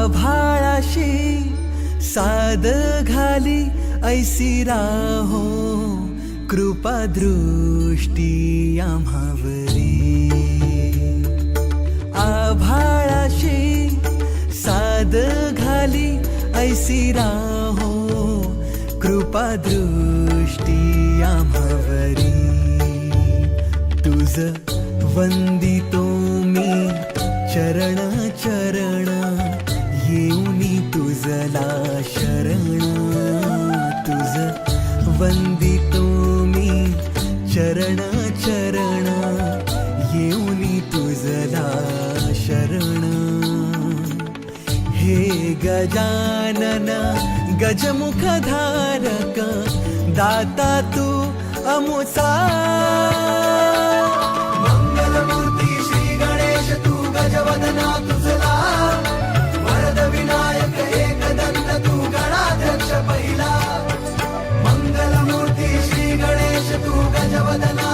आभाळाशी साद घाली ऐसी राहो कृपा दृष्टी आम्हावरी. आभाळाशी साद घाली ऐसी राहो कृपा दृष्टी आम्हावरी. तुझ वंदितो मी चरण चरण येऊनी तुझला शरण. तुझ वंदितो मी चरण चरण येऊनी तुझला शरण. हे गजानन गजमुखधारक दाता तू अमुचा. मंगलमूर्ती श्री गणेश तू गजवदना तुझला. वरद विनायक एकदंत तू गणाध्यक्ष पहिला. मंगलमूर्ती श्री गणेश तू गजवदना